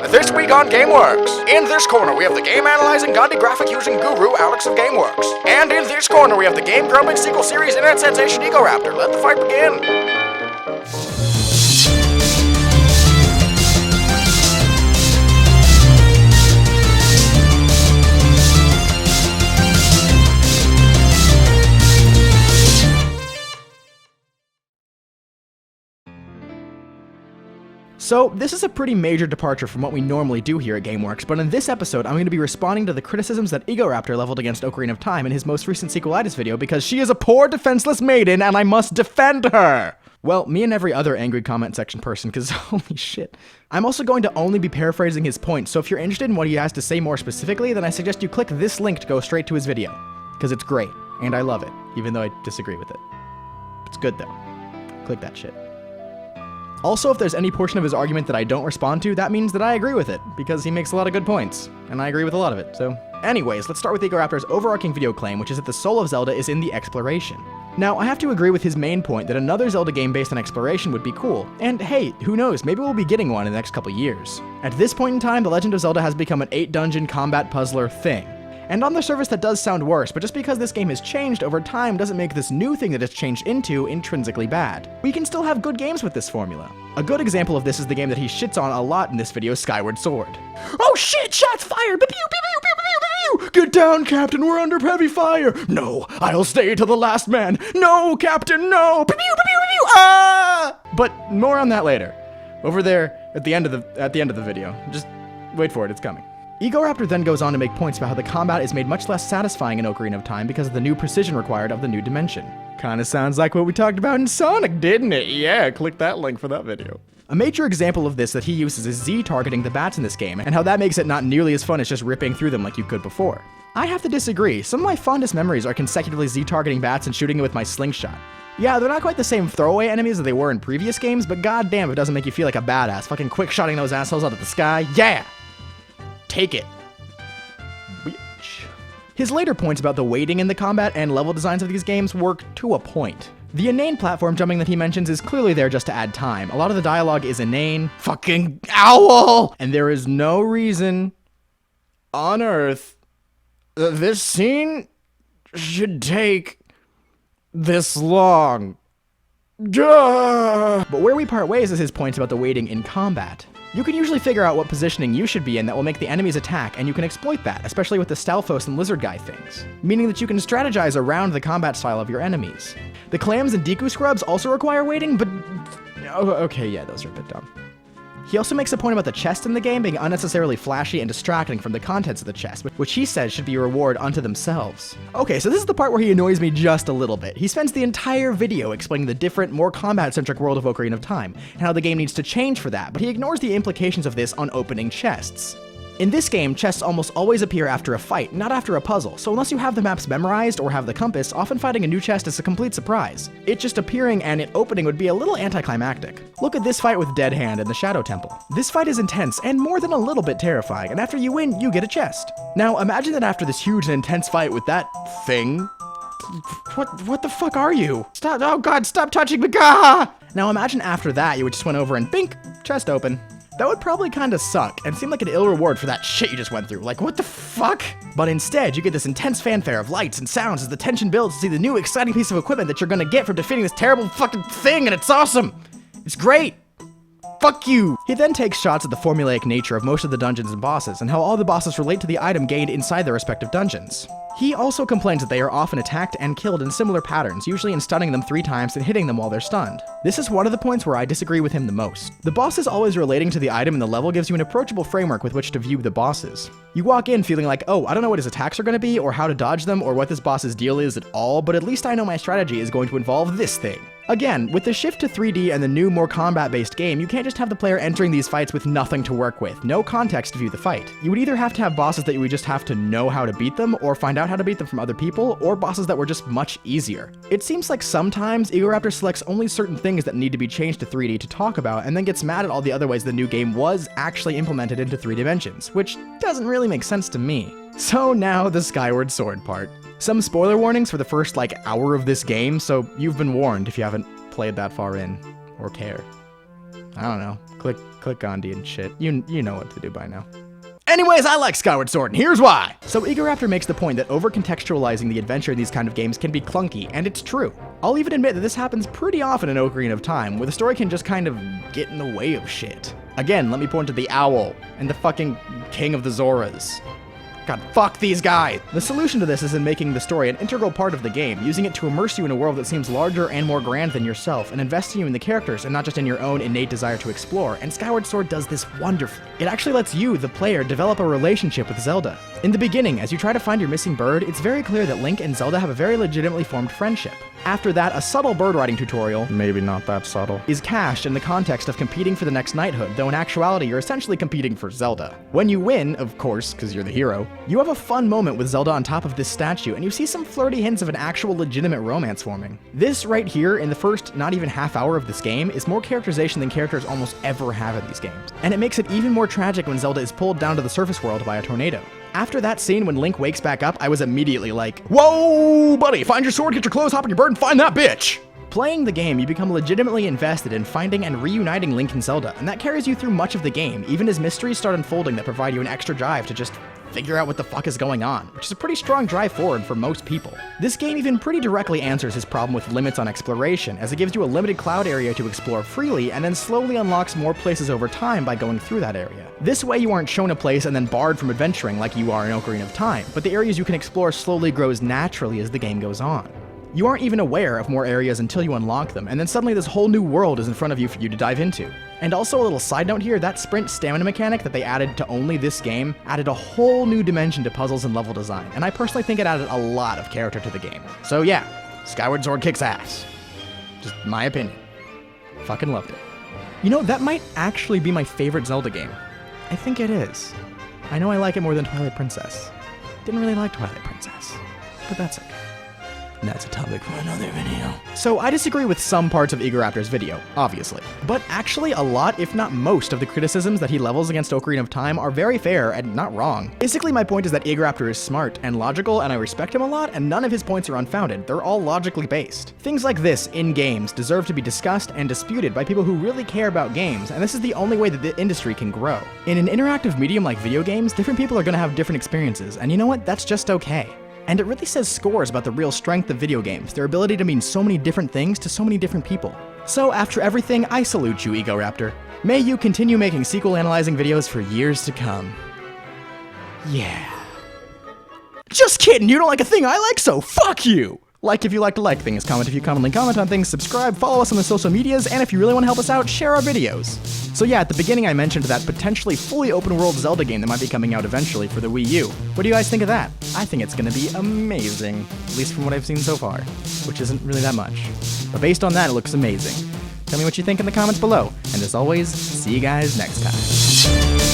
This week on GameWorks. In this corner, we have the game-analyzing, Gandhi graphic-using guru, Alex of GameWorks. And in this corner, we have the game-grubbing sequel series internet sensation Egoraptor. Let the fight begin. So, this is a pretty major departure from what we normally do here at GameWorks, but in this episode, I'm going to be responding to the criticisms that Egoraptor leveled against Ocarina of Time in his most recent Sequelitis video because she is a poor defenseless maiden and I must defend her! Well, me and every other angry comment section person, because holy shit. I'm also going to only be paraphrasing his points, so if you're interested in what he has to say more specifically, then I suggest you click this link to go straight to his video. Because it's great, and I love it, even though I disagree with it. It's good though. Click that shit. Also, if there's any portion of his argument that I don't respond to, that means that I agree with it, because he makes a lot of good points, and I agree with a lot of it, so... Anyways, let's start with Egoraptor's overarching video claim, which is that the soul of Zelda is in the exploration. Now, I have to agree with his main point that another Zelda game based on exploration would be cool, and hey, who knows, maybe we'll be getting one in the next couple years. At this point in time, The Legend of Zelda has become an 8-dungeon combat puzzler thing. And on the surface that does sound worse, but just because this game has changed over time doesn't make this new thing that it's changed into intrinsically bad. We can still have good games with this formula. A good example of this is the game that he shits on a lot in this video, Skyward Sword. Oh shit, shots fired! Pew, pew, pew, pew, pew, pew. Get down, Captain, we're under heavy fire! No, I'll stay to the last man! No, Captain, no! Pew, pew, pew, pew, pew. Ah! But more on that later. Over there, at the end of the video. Just wait for it, it's coming. Egoraptor then goes on to make points about how the combat is made much less satisfying in Ocarina of Time because of the new precision required of the new dimension. Kinda sounds like what we talked about in Sonic, didn't it? Yeah, click that link for that video. A major example of this that he uses is Z-targeting the bats in this game, and how that makes it not nearly as fun as just ripping through them like you could before. I have to disagree. Some of my fondest memories are consecutively Z-targeting bats and shooting it with my slingshot. Yeah, they're not quite the same throwaway enemies as they were in previous games, but goddamn if it doesn't make you feel like a badass, fucking quick-shotting those assholes out of the sky. Yeah! Take it. Bitch. His later points about the weighting in the combat and level designs of these games work to a point. The inane platform jumping that he mentions is clearly there just to add time. A lot of the dialogue is inane. Fucking owl! And there is no reason on Earth that this scene should take this long. Duh! But where we part ways is his points about the weighting in combat. You can usually figure out what positioning you should be in that will make the enemies attack, and you can exploit that, especially with the Stalfos and Lizard Guy things. Meaning that you can strategize around the combat style of your enemies. The clams and Deku scrubs also require weighting, but... Oh, okay, yeah, those are a bit dumb. He also makes a point about the chest in the game being unnecessarily flashy and distracting from the contents of the chest, which he says should be a reward unto themselves. Okay, so this is the part where he annoys me just a little bit. He spends the entire video explaining the different, more combat-centric world of Ocarina of Time, and how the game needs to change for that, but he ignores the implications of this on opening chests. In this game, chests almost always appear after a fight, not after a puzzle, so unless you have the maps memorized or have the compass, often finding a new chest is a complete surprise. It just appearing and it opening would be a little anticlimactic. Look at this fight with Dead Hand in the Shadow Temple. This fight is intense and more than a little bit terrifying, and after you win, you get a chest. Now, imagine that after this huge and intense fight with that thing... What the fuck are you? Stop, oh god, stop touching me, gah! Now imagine after that you just went over and bink, chest open. That would probably kinda suck, and seem like an ill reward for that shit you just went through. Like, what the fuck? But instead, you get this intense fanfare of lights and sounds as the tension builds to see the new exciting piece of equipment that you're gonna get from defeating this terrible fucking thing, and it's awesome! It's great! Fuck you! He then takes shots at the formulaic nature of most of the dungeons and bosses, and how all the bosses relate to the item gained inside their respective dungeons. He also complains that they are often attacked and killed in similar patterns, usually in stunning them 3 times and hitting them while they're stunned. This is one of the points where I disagree with him the most. The bosses always relating to the item in the level gives you an approachable framework with which to view the bosses. You walk in feeling like, oh, I don't know what his attacks are going to be, or how to dodge them, or what this boss's deal is at all, but at least I know my strategy is going to involve this thing. Again, with the shift to 3D and the new, more combat-based game, you can't just have the player entering these fights with nothing to work with, no context to view the fight. You would either have to have bosses that you would just have to know how to beat them, or find out how to beat them from other people, or bosses that were just much easier. It seems like sometimes Egoraptor selects only certain things that need to be changed to 3D to talk about, and then gets mad at all the other ways the new game was actually implemented into 3 dimensions, which doesn't really make sense to me. So now the Skyward Sword part. Some spoiler warnings for the first, hour of this game, so you've been warned if you haven't played that far in, or care. I don't know. Click Gandhi and shit. You know what to do by now. Anyways, I like Skyward Sword, and here's why! So Egoraptor makes the point that over-contextualizing the adventure in these kind of games can be clunky, and it's true. I'll even admit that this happens pretty often in Ocarina of Time, where the story can just kind of get in the way of shit. Again, let me point to the owl, and the fucking King of the Zoras. God, fuck these guys! The solution to this is in making the story an integral part of the game, using it to immerse you in a world that seems larger and more grand than yourself, and investing you in the characters and not just in your own innate desire to explore, and Skyward Sword does this wonderfully. It actually lets you, the player, develop a relationship with Zelda. In the beginning, as you try to find your missing bird, it's very clear that Link and Zelda have a very legitimately formed friendship. After that, a subtle bird riding tutorial, maybe not that subtle, is cached in the context of competing for the next knighthood, though in actuality you're essentially competing for Zelda. When you win, of course, because you're the hero, you have a fun moment with Zelda on top of this statue, and you see some flirty hints of an actual legitimate romance forming. This right here, in the first not even half hour of this game, is more characterization than characters almost ever have in these games. And it makes it even more tragic when Zelda is pulled down to the surface world by a tornado. After that scene when Link wakes back up, I was immediately like, whoa, buddy, find your sword, get your clothes, hop on your bird, and find that bitch! Playing the game, you become legitimately invested in finding and reuniting Link and Zelda, and that carries you through much of the game, even as mysteries start unfolding that provide you an extra drive to just figure out what the fuck is going on, which is a pretty strong drive forward for most people. This game even pretty directly answers his problem with limits on exploration, as it gives you a limited cloud area to explore freely, and then slowly unlocks more places over time by going through that area. This way you aren't shown a place and then barred from adventuring like you are in Ocarina of Time, but the areas you can explore slowly grows naturally as the game goes on. You aren't even aware of more areas until you unlock them, and then suddenly this whole new world is in front of you for you to dive into. And also a little side note here, that sprint stamina mechanic that they added to only this game added a whole new dimension to puzzles and level design, and I personally think it added a lot of character to the game. So yeah, Skyward Sword kicks ass. Just my opinion. Fucking loved it. You know, that might actually be my favorite Zelda game. I think it is. I know I like it more than Twilight Princess. Didn't really like Twilight Princess, but that's okay. And that's a topic for another video. So I disagree with some parts of Egoraptor's video, obviously. But actually a lot, if not most, of the criticisms that he levels against Ocarina of Time are very fair and not wrong. Basically my point is that Egoraptor is smart and logical, and I respect him a lot, and none of his points are unfounded. They're all logically based. Things like this, in games, deserve to be discussed and disputed by people who really care about games, and this is the only way that the industry can grow. In an interactive medium like video games, different people are gonna have different experiences, and you know what? That's just okay. And it really says scores about the real strength of video games, their ability to mean so many different things to so many different people. So after everything, I salute you, Egoraptor. May you continue making sequel analyzing videos for years to come. Yeah. Just kidding, you don't like a thing I like, so fuck you! Like if you like to like things, comment if you commonly comment on things, subscribe, follow us on the social medias, and if you really want to help us out, share our videos. So yeah, at the beginning I mentioned that potentially fully open world Zelda game that might be coming out eventually for the Wii U. What do you guys think of that? I think it's gonna be amazing, at least from what I've seen so far, which isn't really that much. But based on that, it looks amazing. Tell me what you think in the comments below, and as always, see you guys next time.